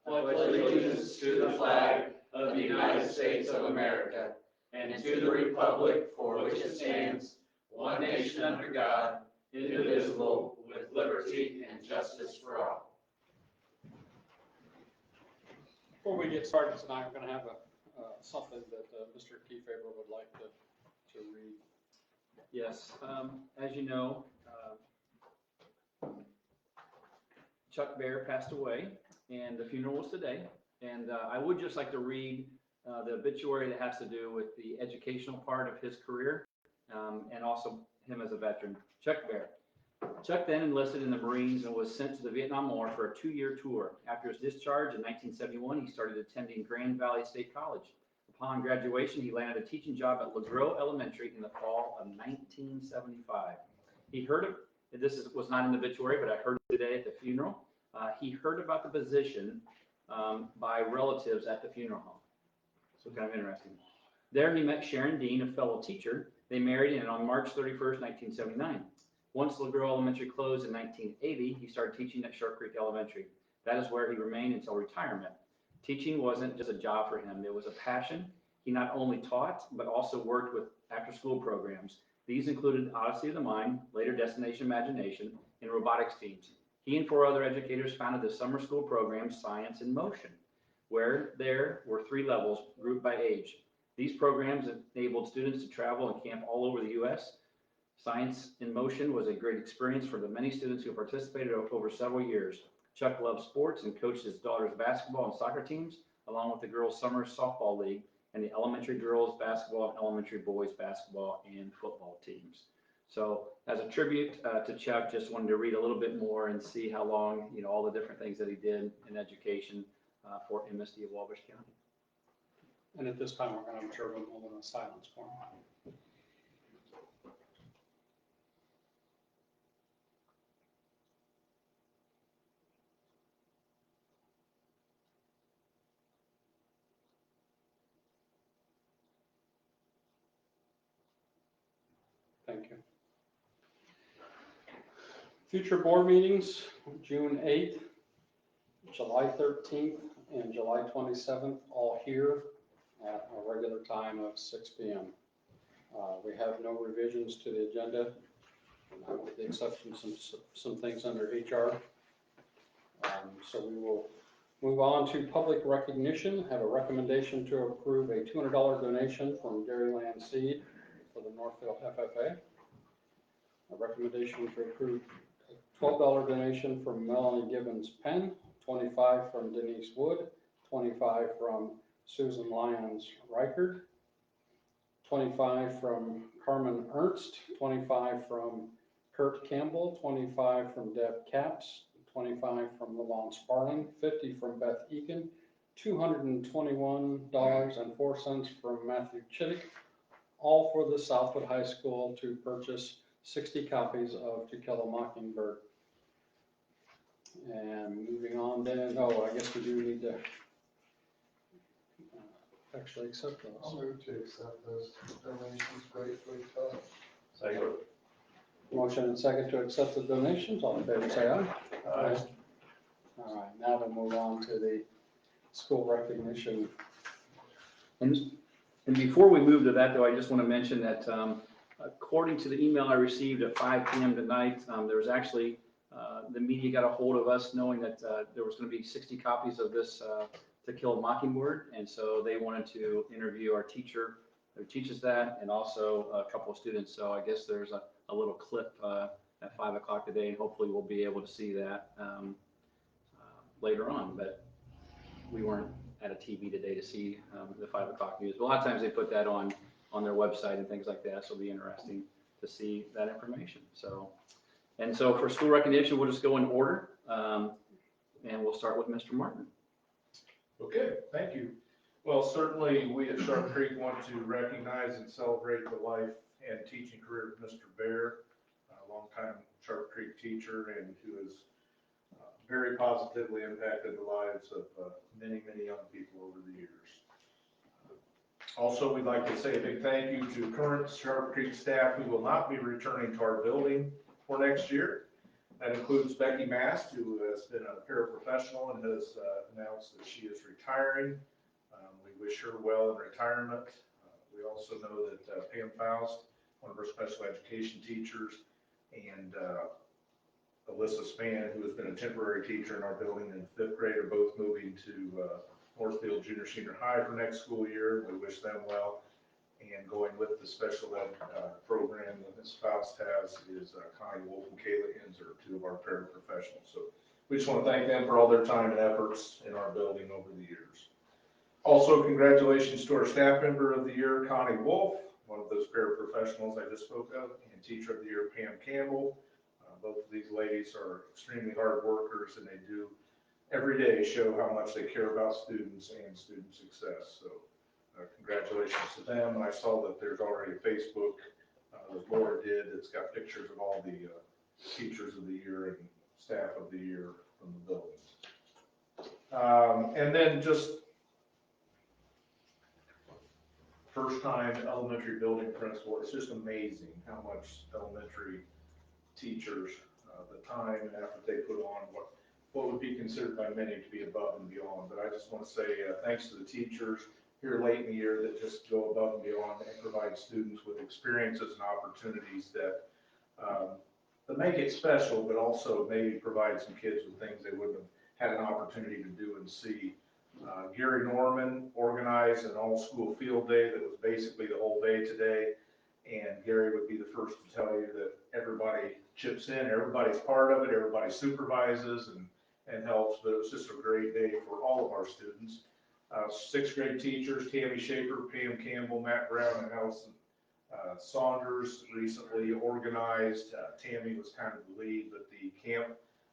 pledge allegiance to the flag of the United States of America and to the republic for which it stands, one nation under God, indivisible, with liberty and justice for all. Before we get started tonight, we're going to have something that Mr. Kefeber would like to read. Yes, as you know, Chuck Bear passed away, and the funeral was today. And I would just like to read the obituary that has to do with the educational part of his career, and also him as a veteran. Chuck Bear. Chuck then enlisted in the Marines and was sent to the Vietnam War for a 2-year tour. After his discharge in 1971, he started attending Grand Valley State College. Upon graduation, he landed a teaching job at LeGros Elementary in the fall of 1975. He heard of, was not in the obituary, but I heard it today at the funeral. He heard about the position by relatives at the funeral home. So kind of interesting. There he met Sharon Dean, a fellow teacher. They married, and on March 31st, 1979. Once LeGros Elementary closed in 1980, he started teaching at Sharp Creek Elementary. That is where he remained until retirement. Teaching wasn't just a job for him, it was a passion. He not only taught, but also worked with after-school programs. These included Odyssey of the Mind, later Destination Imagination, and robotics teams. He and 4 other educators founded the summer school program Science in Motion, where there were 3 levels grouped by age. These programs enabled students to travel and camp all over the U.S. Science in Motion was a great experience for the many students who participated over several years. Chuck loved sports and coached his daughter's basketball and soccer teams, along with the girls' summer softball league and the elementary girls' basketball and elementary boys' basketball and football teams. So as a tribute to Chuck, just wanted to read a little bit more and see how long, all the different things that he did in education for MSD of Wabash County. And at this time, we're going to observe a moment of silence for him. Thank you. Future board meetings, June 8th, July 13th, and July 27th, all here at a regular time of 6 p.m. We have no revisions to the agenda, with the exception of some things under HR. So we will move on to public recognition. Have a recommendation to approve a $200 donation from Dairyland Seed for the Northfield FFA. A recommendation to approve a $12 donation from Melanie Gibbons Penn, 25 from Denise Wood, 25 from Susan Lyons Reichard, 25 from Carmen Ernst, 25 from Kurt Campbell, 25 from Deb Capps, 25 from Lavon Sparling, 50 from Beth Eakin, $221.04 from Matthew Chittick, all for the Southwood High School to purchase 60 copies of To Kill a Mockingbird. And moving on then, I guess we do need to actually accept those. I'll move to accept those donations gratefully. Second. Motion and second to accept the donations. All in favor, say aye. Aye. All right, now we'll move on to the school recognition. And before we move to that, though, I just want to mention that according to the email I received at 5 p.m. tonight, there was actually, the media got a hold of us knowing that there was going to be 60 copies of this To Kill a Mockingbird, and so they wanted to interview our teacher who teaches that, and also a couple of students. So I guess there's a little clip at 5 o'clock today, and hopefully we'll be able to see that later on, but we weren't at a TV today to see the 5 o'clock news. But a lot of times they put that on their website and things like that, so it'll be interesting to see that information. So for school recognition, we'll just go in order, and we'll start with Mr. Martin. Okay, thank you. Well, certainly we at Sharp Creek want to recognize and celebrate the life and teaching career of Mr. Bear, a longtime Sharp Creek teacher, and who has very positively impacted the lives of many, many young people over the years. Also, we'd like to say a big thank you to current Sharp Creek staff who will not be returning to our building for next year. That includes Becky Mast, who has been a paraprofessional and has announced that she is retiring. We wish her well in retirement. We also know that Pam Faust, one of our special education teachers, and Alyssa Spann, who has been a temporary teacher in our building in 5th grade, are both moving to Northfield Junior Senior High for next school year. We wish them well. And going with the special ed program that Ms. Faust has is Connie Wolf and Kayla Inzer, 2 of our paraprofessionals. So we just want to thank them for all their time and efforts in our building over the years. Also, congratulations to our staff member of the year, Connie Wolf, one of those paraprofessionals I just spoke of, and teacher of the year, Pam Campbell. Both of these ladies are extremely hard workers, and they do every day show how much they care about students and student success. So congratulations to them. And I saw that there's already a Facebook that Laura did. It's got pictures of all the teachers of the year and staff of the year from the buildings. And then just first time elementary building principal. It's just amazing how much elementary teachers, the time and effort they put on what would be considered by many to be above and beyond. But I just want to say thanks to the teachers here late in the year that just go above and beyond and provide students with experiences and opportunities that make it special, but also maybe provide some kids with things they wouldn't have had an opportunity to do and see. Gary Norman organized an all-school field day that was basically the whole day today, and Gary would be the first to tell you that everybody chips in, everybody's part of it, everybody supervises and helps, but it was just a great day for all of our students. 6th grade teachers, Tammy Shaper, Pam Campbell, Matt Brown, and Allison Saunders recently organized. Tammy was kind of the lead, but the camp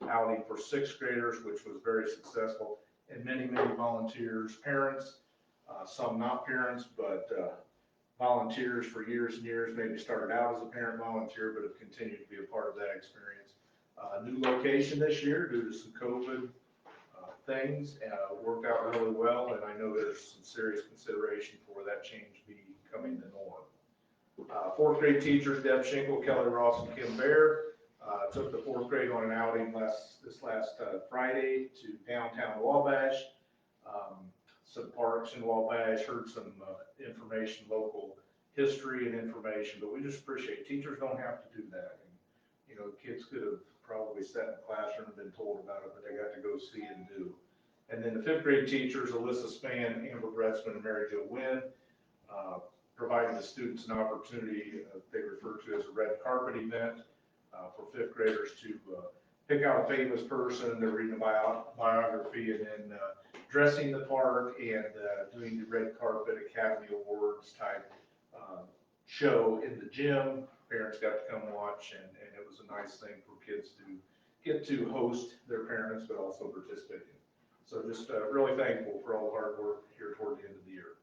outing for 6th graders, which was very successful, and many, many volunteers, parents, some not parents, but volunteers for years and years, maybe started out as a parent volunteer, but have continued to be a part of that experience. New location this year due to some COVID things, worked out really well, and I know there's some serious consideration for that change becoming the norm. 4th grade teachers, Deb Schinkel, Kelly Ross, and Kim Bear, took the 4th grade on an outing this last Friday to downtown Wabash. Some parks in Wabash, heard some information, local history and information, but we just appreciate teachers don't have to do that. And, you know, kids could have probably sat in the classroom and been told about it, but they got to go see and do. And then the 5th grade teachers, Alyssa Spann, Amber Bretzman, and Mary Jo Wynn, provided the students an opportunity they refer to as a red carpet event for 5th graders to pick out a famous person. They're reading a biography and then dressing the part and doing the red carpet Academy Awards type show in the gym. Parents got to come watch, and it was a nice thing for kids to get to host their parents, but also participate in. So just really thankful for all the hard work here toward the end of the year.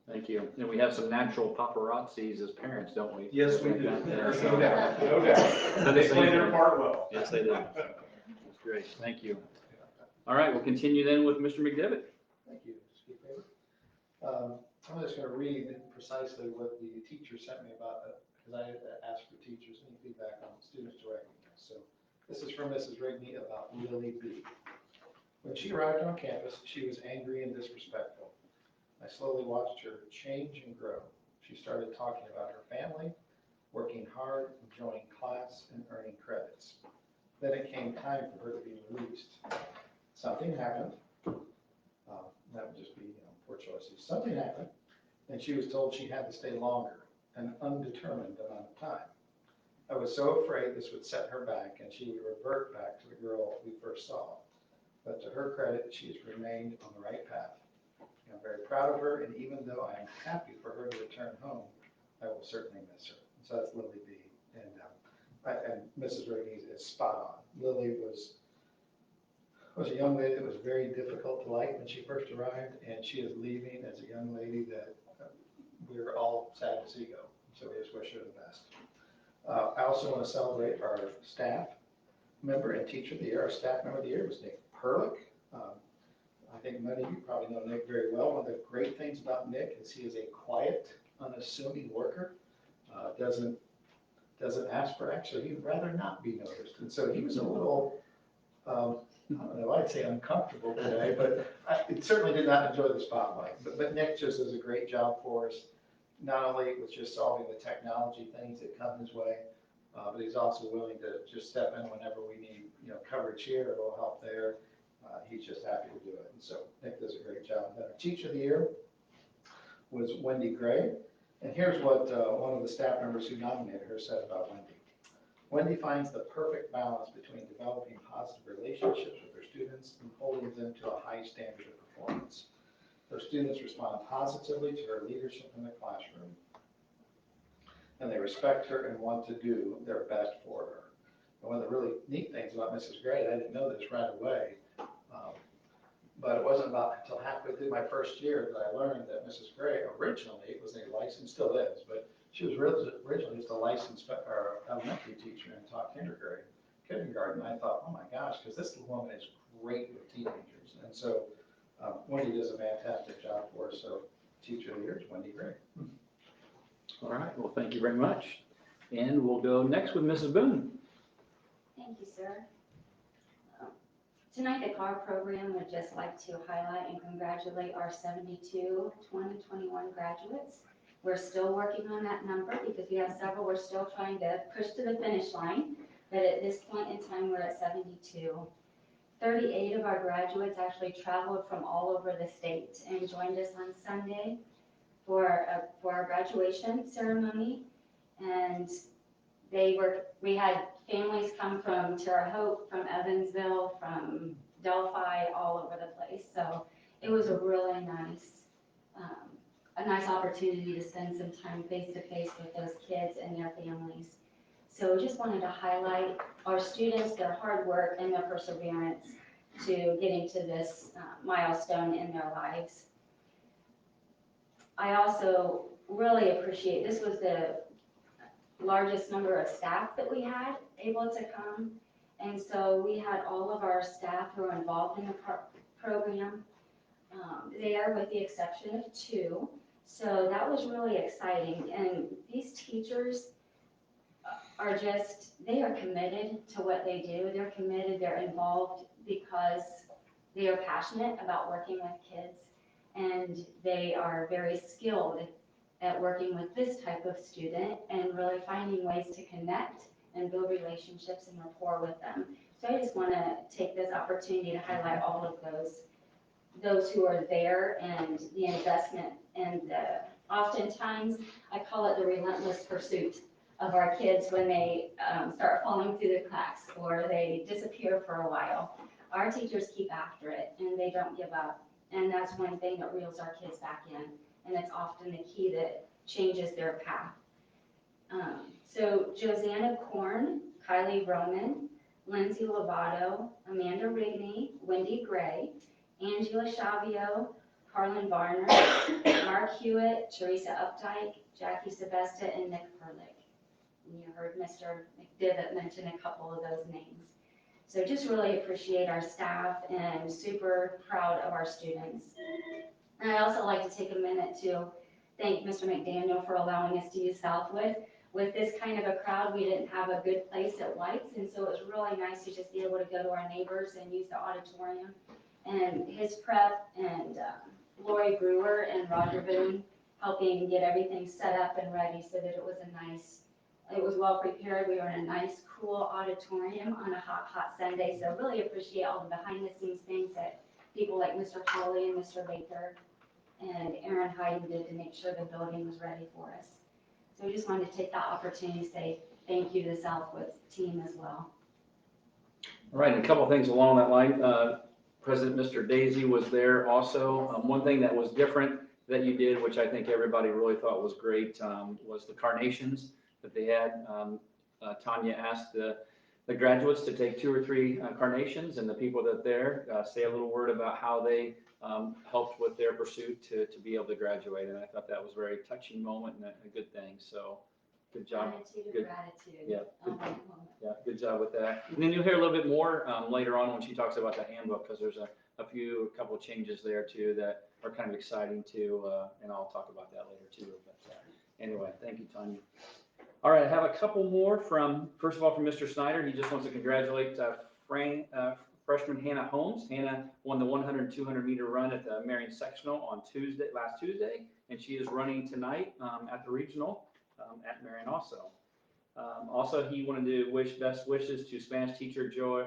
Thank you. And we have some natural paparazzis as parents, don't we? Yes, we do. There's no doubt, no doubt. They play their part well. Yes, they do. That's great. Thank you. All right, we'll continue then with Mr. McDevitt. Thank you, Mr. Faber. I'm just going to read precisely what the teacher sent me about that, because I asked for teachers any feedback on students to recognize. So this is from Mrs. Rigney about Lily B. When she arrived on campus, she was angry and disrespectful. I slowly watched her change and grow. She started talking about her family, working hard, enjoying class, and earning credits. Then it came time for her to be released. Something happened. That would just be, poor choices. Something happened, and she was told she had to stay longer, an undetermined amount of time. I was so afraid this would set her back, and she would revert back to the girl we first saw. But to her credit, she has remained on the right path. I'm very proud of her, and even though I am happy for her to return home, I will certainly miss her. So that's Lily B. And Mrs. Rigney is spot on. Lily was a young lady that was very difficult to like when she first arrived, and she is leaving as a young lady that we're all sad to see go. So we just wish her the best. I also want to celebrate our staff member and teacher of the year. Our staff member of the year was Nick Perlick. I think many of you probably know Nick very well. One of the great things about Nick is he is a quiet, unassuming worker. Doesn't doesn't ask for, actually, he'd rather not be noticed. And so he was a little, I don't know, I'd say uncomfortable today, but I certainly did not enjoy the spotlight. But Nick just does a great job for us, not only with just solving the technology things that come his way, but he's also willing to just step in whenever we need, coverage here, a little help there. He's just happy to do it. And so Nick does a great job. Then our Teacher of the Year was Wendy Gray. And here's what one of the staff members who nominated her said about Wendy. Wendy finds the perfect balance between developing positive relationships with her students and holding them to a high standard of performance. Her students respond positively to her leadership in the classroom, and they respect her and want to do their best for her. And one of the really neat things about Mrs. Gray, I didn't know this right away, but it wasn't about until halfway through my first year that I learned that Mrs. Gray originally was a licensed, still is, but she was originally just a licensed elementary teacher and taught kindergarten. I thought, oh my gosh, because this woman is great with teenagers. And so Wendy does a fantastic job for us. So Teacher of the Year is Wendy Gray. All right, well, thank you very much. And we'll go next with Mrs. Boone. Thank you, sir. Tonight, the CAR program would just like to highlight and congratulate our 72 2021 graduates. We're still working on that number because we have several we're still trying to push to the finish line, but at this point in time, we're at 72. 38 of our graduates actually traveled from all over the state and joined us on Sunday for our graduation ceremony, and we had families come from Terre Haute, from Evansville, from Delphi, all over the place. So it was a really nice opportunity to spend some time face to face with those kids and their families. So just wanted to highlight our students, their hard work and their perseverance to getting to this milestone in their lives. I also really appreciate, this was the largest number of staff that we had able to come. And so we had all of our staff who are involved in the program there, with the exception of 2. So that was really exciting. And these teachers are they are committed to what they do. They're committed, they're involved because they are passionate about working with kids. And they are very skilled at working with this type of student and really finding ways to connect and build relationships and rapport with them. So I just want to take this opportunity to highlight all of those who are there and the investment and oftentimes I call it the relentless pursuit of our kids when they start falling through the cracks or they disappear for a while. Our teachers keep after it and they don't give up. And that's one thing that reels our kids back in. And it's often the key that changes their path. So Josanna Korn, Kylie Roman, Lindsay Lovato, Amanda Rigney, Wendy Gray, Angela Chavio, Carlin Varner, Mark Hewitt, Teresa Updike, Jackie Sebesta, and Nick Perlick. And you heard Mr. McDivitt mention a couple of those names. So just really appreciate our staff and super proud of our students. And I'd also like to take a minute to thank Mr. McDaniel for allowing us to use Southwood. With this kind of a crowd, we didn't have a good place at White's, and so it was really nice to just be able to go to our neighbors and use the auditorium. And his prep and Lori Brewer and Roger Boone helping get everything set up and ready so that it was well prepared. We were in a nice, cool auditorium on a hot Sunday, so really appreciate all the behind the scenes things that people like Mr. Hawley and Mr. Baker and Aaron Hayden did to make sure the building was ready for us. So we just wanted to take that opportunity to say thank you to the Southwood team as well. All right, and a couple of things along that line. President Mr. Daisy was there also. One thing that was different that you did, which I think everybody really thought was great, was the carnations that they had. Tanya asked the graduates to take 2 or 3 carnations, and the people that there say a little word about how they helped with their pursuit to be able to graduate. And I thought that was a very touching moment and a good thing. So good job. Gratitude. Yeah. Good. Yeah, good job with that. And then you'll hear a little bit more later on when she talks about the handbook, because there's a couple of changes there too that are kind of exciting too, and I'll talk about that later too. But anyway, thank you, Tanya. All right, I have a couple more from, first of all, from Mr. Snyder. He just wants to congratulate freshman Hannah Holmes. Hannah won the 100 and 200 meter run at the Marion Sectional on last Tuesday, and she is running tonight at the regional at Marion also. Also, he wanted to wish best wishes to Spanish teacher Joy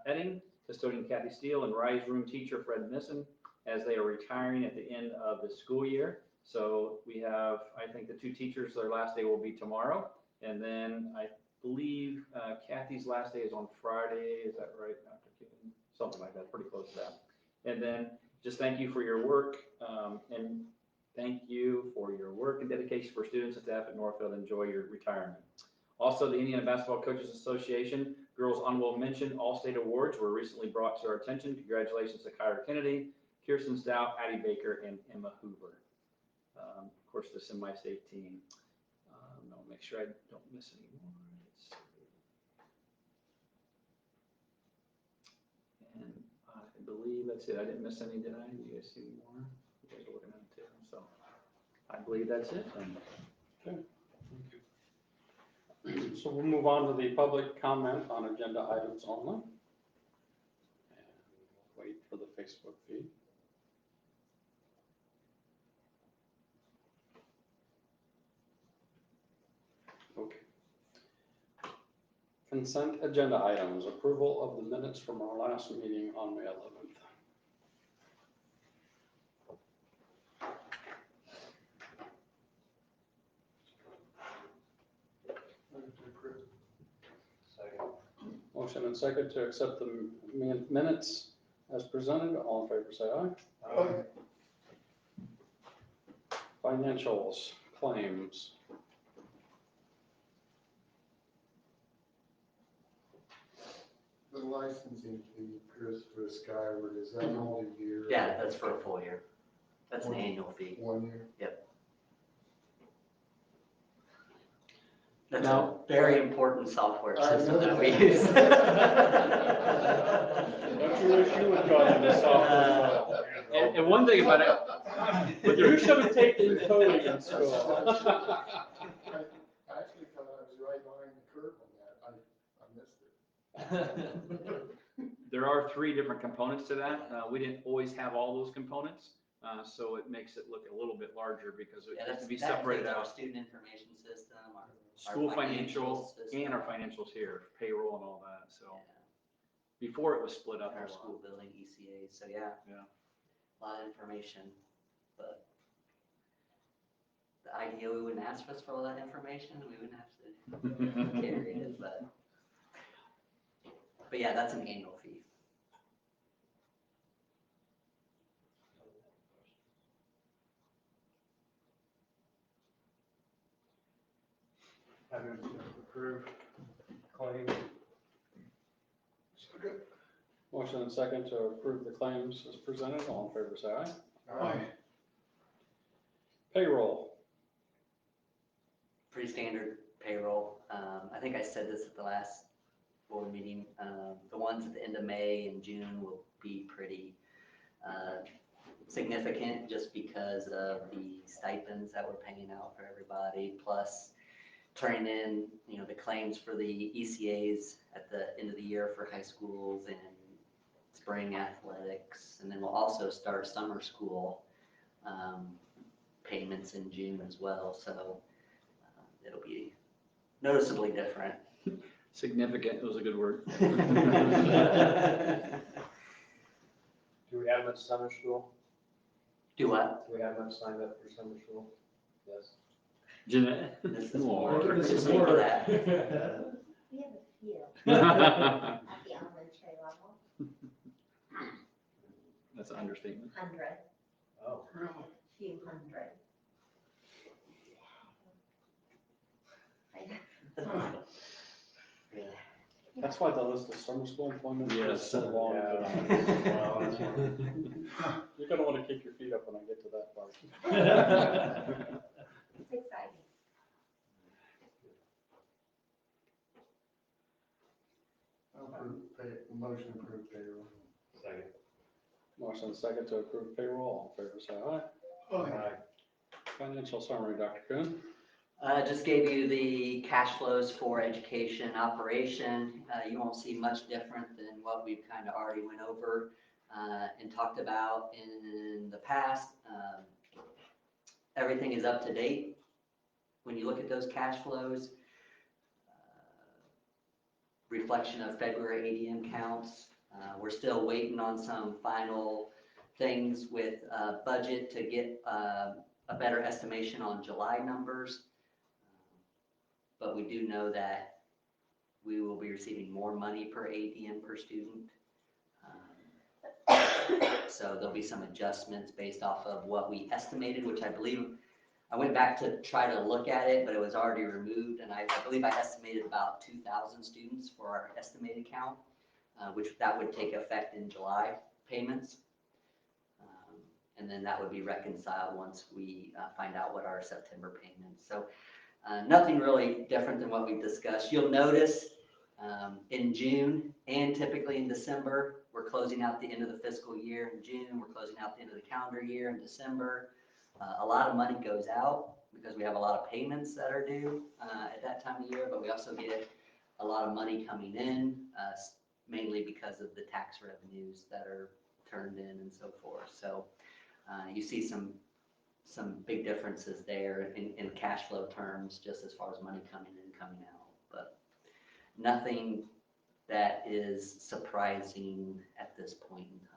Edding, custodian Kathy Steele, and Rise Room teacher Fred Nissen, as they are retiring at the end of the school year. So we have, I think the 2 teachers, their last day will be tomorrow. And then I believe Kathy's last day is on Friday. Is that right, Dr. Kim? Something like that, pretty close to that. And then just thank you for your work and thank you for your work and dedication for students and staff at Northfield. Enjoy your retirement. Also, the Indiana Basketball Coaches Association Girls Honorable Mention All-State Awards were recently brought to our attention. Congratulations to Kyra Kennedy, Kirsten Stout, Addie Baker, and Emma Hoover. Of course, the semi-state team. I'll make sure I don't miss any more. Let's see. And I believe that's it. I didn't miss any, did I? Do you guys see any more? You guys are looking at it too. So I believe that's it. Okay, thank you. So we'll move on to the public comment on agenda items only. And we'll wait for the Facebook feed. Okay. Consent agenda items, approval of the minutes from our last meeting on May 11th. Motion and second to accept the minutes as presented. All in favor, say aye. Aye. Financials, claims. The licensing fee, Chris, for Skyward, is that multi-year? Yeah, that's for a full year. That's an annual fee. 1 year? That's Now- a very important software I system know that we that. use. Don't you wish you would go into software? And one thing about it, But you should have taken coding in school. I actually thought I was right behind the curve on that. I missed it. there are 3 different components to that. We didn't always have all those components, so it makes it look a little bit larger because it Yeah, has to be that separated includes our out. student information system, our School financial financials system. and our financials here, payroll and all that. So yeah, before it was split up. our a lot. school building, ECA. So yeah, Yeah. a lot of information. But the idea we wouldn't ask us for all that information, we wouldn't have to carry it. But yeah, that's an annual fee. I move to approve claim. Motion and second to approve the claims as presented. All in favor, say aye. Aye. Payroll. Pretty standard payroll. I think I said this at the last board meeting. The ones at the end of May and June will be pretty significant just because of the stipends that we're paying out for everybody, plus turning in, the claims for the ECAs at the end of the year for high schools and spring athletics. And then we'll also start summer school payments in June as well. So it'll be noticeably different. Significant was a good word. Do we have much summer school? Do what? Do we have much signed up for summer school? Yes. Jeanette? This is More. more. This is Speak more. to that. We have a few at the elementary level, That's an understatement. 100, Oh. a few hundred. That's why the list of summer school employment is Yes. so long. Yeah. Well, that's You're gonna want to kick your feet up when I get to that part. It's exciting. Motion approved payroll. Second. Motion second to approve payroll. All in favor, say aye. Aye. Financial summary, Dr. Kuhn. Just gave you the cash flows for education operation. You won't see much different than what we've kind of already went over and talked about in the past. Everything is up to date. When you look at those cash flows, reflection of February ADM counts. We're still waiting on some final things with budget to get a better estimation on July numbers. But we do know that we will be receiving more money per ADM per student. So there'll be some adjustments based off of what we estimated, which I believe, I went back to try to look at it, but it was already removed. And I believe I estimated about 2,000 students for our estimated count, which that would take effect in July payments. And then that would be reconciled once we find out what our September payments. So nothing really different than what we've discussed. You'll notice in June and typically in December, we're closing out the end of the fiscal year in June. We're closing out the end of the calendar year in December. A lot of money goes out because we have a lot of payments that are due at that time of year, but we also get a lot of money coming in, mainly because of the tax revenues that are turned in and so forth. So you see some big differences there in cash flow terms, just as far as money coming in and coming out, but nothing that is surprising at this point in time.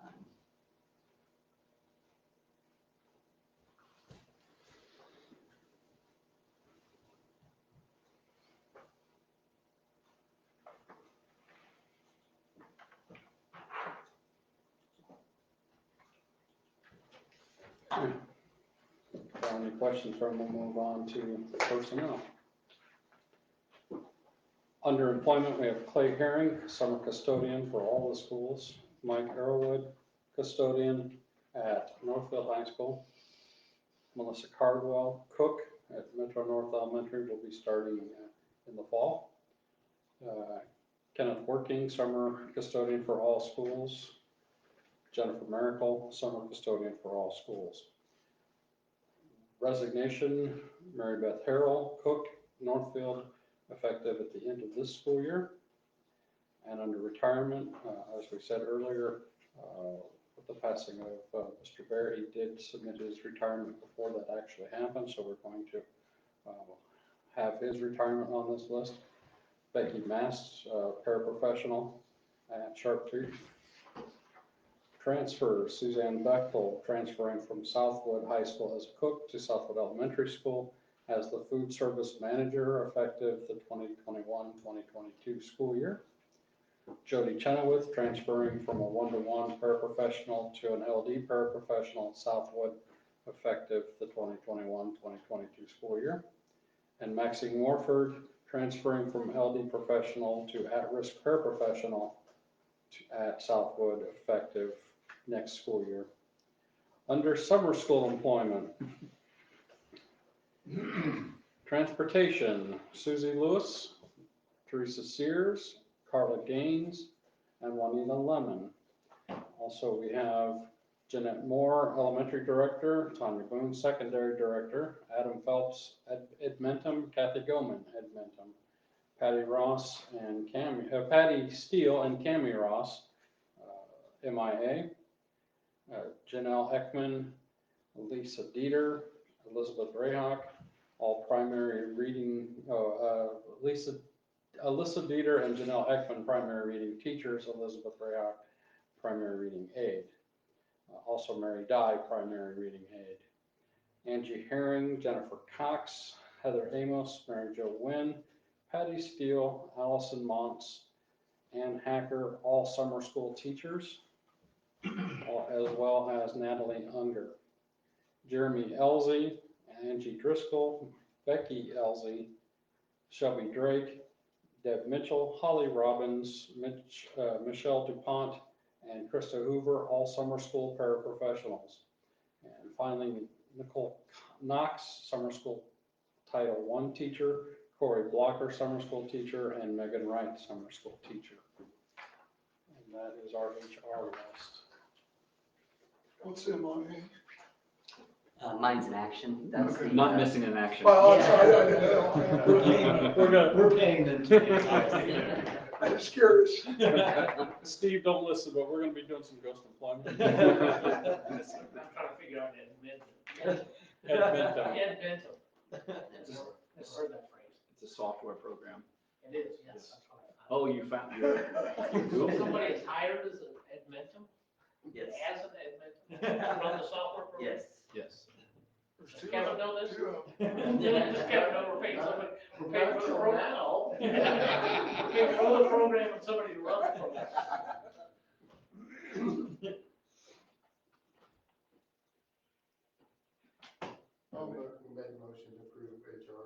Any questions from, we'll move on to personnel. Under employment, we have Clay Herring, summer custodian for all the schools. Mike Arrowwood, custodian at Northfield High School. Melissa Cardwell, cook at Metro North Elementary, will be starting in the fall. Kenneth Working, summer custodian for all schools. Jennifer Miracle, summer custodian for all schools. Resignation, Mary Beth Harrell, cook, Northfield, effective at the end of this school year. And under retirement, as we said earlier, with the passing of Mr. Bear, he did submit his retirement before that actually happened, so we're going to have his retirement on this list. Becky Mast, paraprofessional at Sharptooth. Transfer, Suzanne Bechtel, transferring from Southwood High School as a cook to Southwood Elementary School as the food service manager, effective the 2021-2022 school year. Jody Chenoweth, transferring from a one-to-one paraprofessional to an LD paraprofessional at Southwood, effective the 2021-2022 school year. And Maxine Warford, transferring from LD professional to at-risk paraprofessional at Southwood, effective next school year. Under summer school employment, transportation, Susie Lewis, Teresa Sears, Carla Gaines, and Juanita Lemon. Also, we have Jeanette Moore, elementary director, Tanya Boone, secondary director, Adam Phelps, Edmentum, Kathy Gilman, Edmentum, Patty Ross and Patty Steele and Cammie Ross, MIA, Janelle Ekman, Lisa Dieter, Elizabeth Rayhawk, all primary reading, Alyssa Dieter and Janelle Ekman, primary reading teachers, Elizabeth Rayhawk, primary reading aide. Also Mary Dye, primary reading aide. Angie Herring, Jennifer Cox, Heather Amos, Mary Jo Wynn, Patty Steele, Allison Montz, Ann Hacker, all summer school teachers, as well as Natalie Unger. Jeremy Elzey, Angie Driscoll, Becky Elzey, Shelby Drake, Deb Mitchell, Holly Robbins, Michelle DuPont, and Krista Hoover, all summer school paraprofessionals. And finally, Nicole Knox, summer school Title I teacher, Corey Blocker, summer school teacher, and Megan Wright, summer school teacher. And that is our HR list. What's MIA? Mine's in action. That's the, Not missing in action. Well, I'm Yeah. sorry, I didn't know. We're paying them to be involved. I'm just curious. Steve, don't listen, but we're gonna be doing some ghost employment. I'm trying to figure out Edmentum. Edmentum. Edmentum. I've heard that phrase. It's a software program. It is, yes. That's what I found. Oh, you found your Somebody is hired as an Edmentum? yes, As an Edmentum? Run the software program? yes. Yes. Does Kevin know this? Two of Yeah, does Kevin know we're paying somebody, we're paying for the program? We're paying for the program and somebody to run the program. I'll make a motion to approve HR.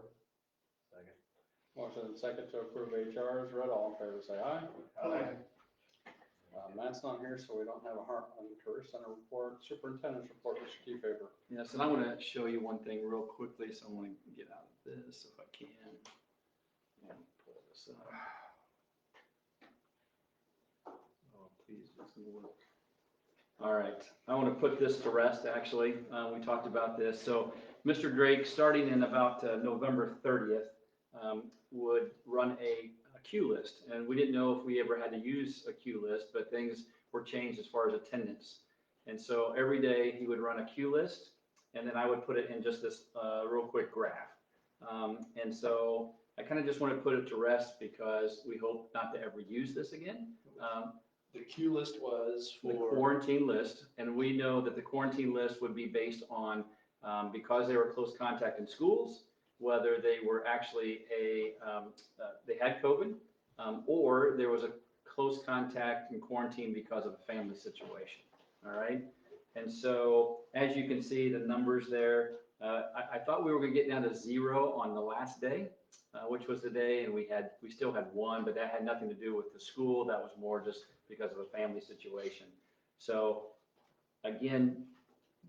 Second. Motion and second to approve HR is read. All in favor, say aye. Matt's not here, so we don't have a Career Center report. Superintendent's report, Mr. Kefever. Yes, and I want to show you one thing real quickly, so I want to get out of this if I can. And pull this up. Oh, please, this will work. All right, I want to put this to rest, actually. We talked about this. So Mr. Drake, starting in about November 30th, would run a queue list. And we didn't know if we ever had to use a queue list, but things were changed as far as attendance. And so every day he would run a queue list, and then I would put it in just this real quick graph. And so I kind of just want to put it to rest because we hope not to ever use this again. The queue list was The quarantine list, and we know that the quarantine list would be based on, because they were close contact in schools, whether they were actually they had COVID, or there was a close contact in quarantine because of a family situation, all right? And so, as you can see, the numbers there, I thought we were gonna get down to 0 on the last day, which was the day, and we still had 1, but that had nothing to do with the school. That was more just because of a family situation. So again,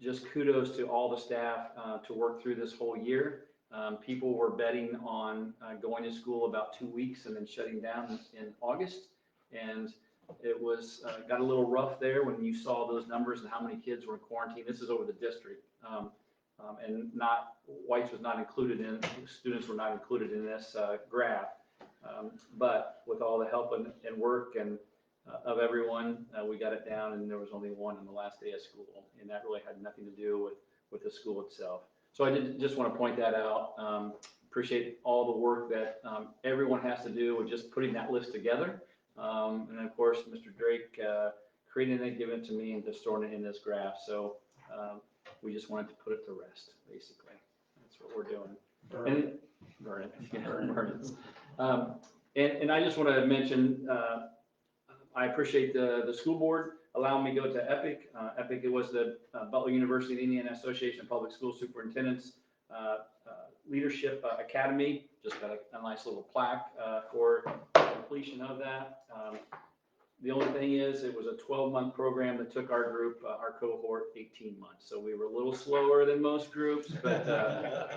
just kudos to all the staff to work through this whole year. People were betting on going to school about 2 weeks and then shutting down in August. And it was got a little rough there when you saw those numbers and how many kids were in quarantine. This is over the district. And White's was not included in, students were not included in this graph. But with all the help and work and of everyone, we got it down, and there was only 1 on the last day of school. And that really had nothing to do with the school itself. So I did just want to point that out. Appreciate all the work that everyone has to do with just putting that list together. And then of course, Mr. Drake creating it, giving it to me, and just storing it in this graph. So we just wanted to put it to rest, basically. That's what we're doing. And burn it. Yeah, burn it. And I just want to mention, I appreciate the school board allowing me to go to EPIC. EPIC, it was the Butler University of Indiana Association of Public School Superintendents Leadership Academy. Just got a nice little plaque for completion of that. The only thing is, it was a 12-month program that took our group, our cohort, 18 months. So we were a little slower than most groups, but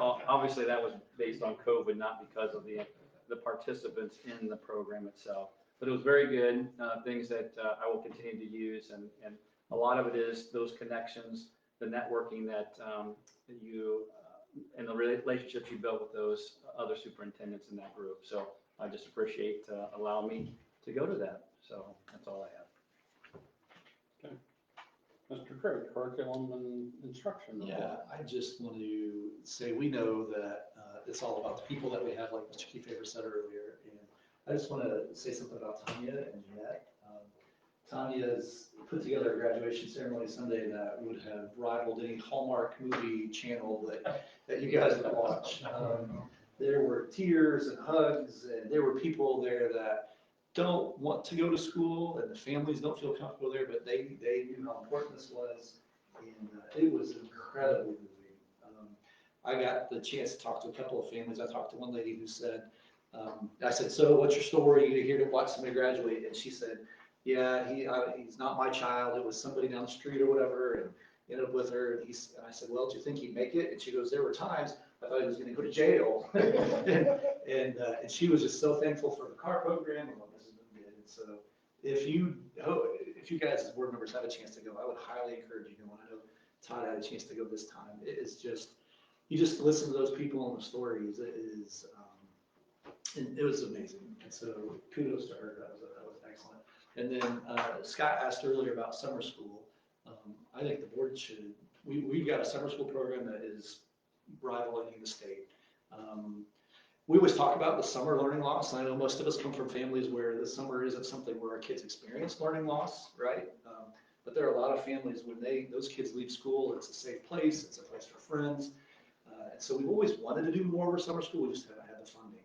obviously that was based on COVID, not because of the participants in the program itself. But it was very good, things that I will continue to use, and a lot of it is those connections, the networking that you, and the relationships you build with those other superintendents in that group. So I just appreciate allowing me to go to that. So that's all I have. Okay. Mr. Craig, curriculum and instruction. Yeah, I just want to say, we know that it's all about the people that we have, like Mr. Kefever said earlier. And I just want to say something about Tanya and Jeanette. Tanya's put together a graduation ceremony Sunday that would have rivaled any Hallmark movie channel that you guys would watch. There were tears and hugs, and there were people there that don't want to go to school, and the families don't feel comfortable there, but they knew how important this was, and it was incredibly moving. I got the chance to talk to a couple of families. I talked to one lady who said, I said, "So what's your story? You here to watch somebody graduate?" And she said, "Yeah, he's not my child. It was somebody down the street or whatever, and ended up with her." And I said, "Well, do you think he'd make it?" And she goes, "There were times I thought he was going to go to jail." and she was just so thankful for the car program and what Mrs. Boone did. And so if you guys as board members have a chance to go, I would highly encourage you going. I know Todd had a chance to go this time. It is just, you just listen to those people and the stories. It is, and it was amazing. And so kudos to her. That was excellent. And then Scott asked earlier about summer school. I think the board should, we've got a summer school program that is rivaling the state. We always talk about the summer learning loss. I know most of us come from families where the summer isn't something where our kids experience learning loss, right? But there are a lot of families when those kids leave school, it's a safe place, it's a place for friends. And so we've always wanted to do more of our summer school, we just haven't had the funding.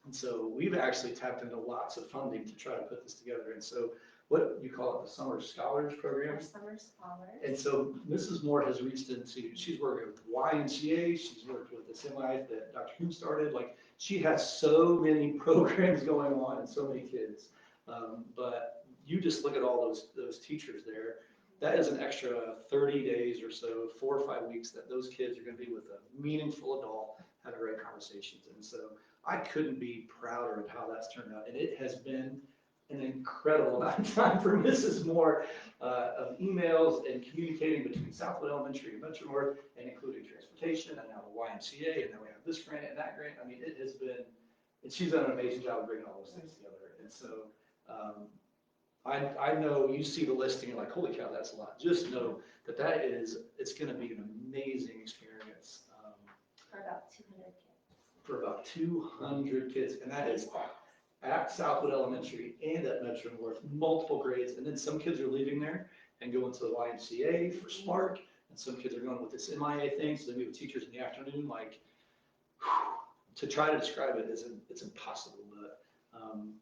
And so we've actually tapped into lots of funding to try to put this together. And so what you call it, the Summer Scholars Program? Our summer scholars. And so Mrs. Moore has reached into, she's working with YMCA, she's worked with the semi that Dr. Kuhn started. Like, she has so many programs going on and so many kids. But you just look at all those teachers there. That is an extra 30 days or so, 4 or 5 weeks that those kids are going to be with a meaningful adult, having great conversations. And so I couldn't be prouder of how that's turned out. And it has been an incredible amount of time for Mrs. Moore of emails and communicating between Southwood Elementary and Metro North, and including transportation, and now the YMCA, and now we have this grant and that grant. I mean, it has been, and she's done an amazing job of bringing all those things together. And so I know you see the listing, you're like, holy cow, that's a lot. Just know that it's going to be an amazing experience. For about 200 kids. For about 200 kids, and that is at Southwood Elementary and at Metro North, multiple grades, and then some kids are leaving there and going to the YMCA for Spark, and some kids are going with this MIA thing, so they meet with teachers in the afternoon. Like, to try to describe it it's impossible, but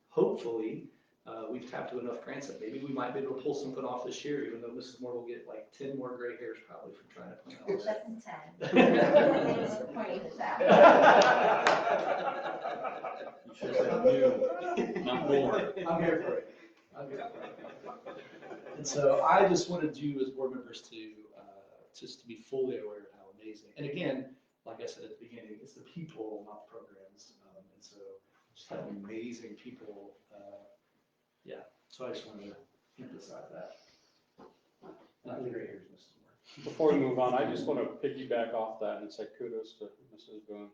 hopefully we've tapped into enough grants that maybe we might be able to pull something off this year, even though Mrs. Moore will get like 10 more gray hairs probably from trying to plan all Just that. 10. It's the point of that. You should say new, not more. I'm here for it. And so I just wanted you as board members to just to be fully aware of how amazing. And again, like I said at the beginning, it's the people, not the programs. And so just have amazing people. Yeah. So I just wanted to emphasize that. And I think right here is Mrs. Moore. Before we move on, I just want to piggyback off that and say kudos to Mrs. Boone.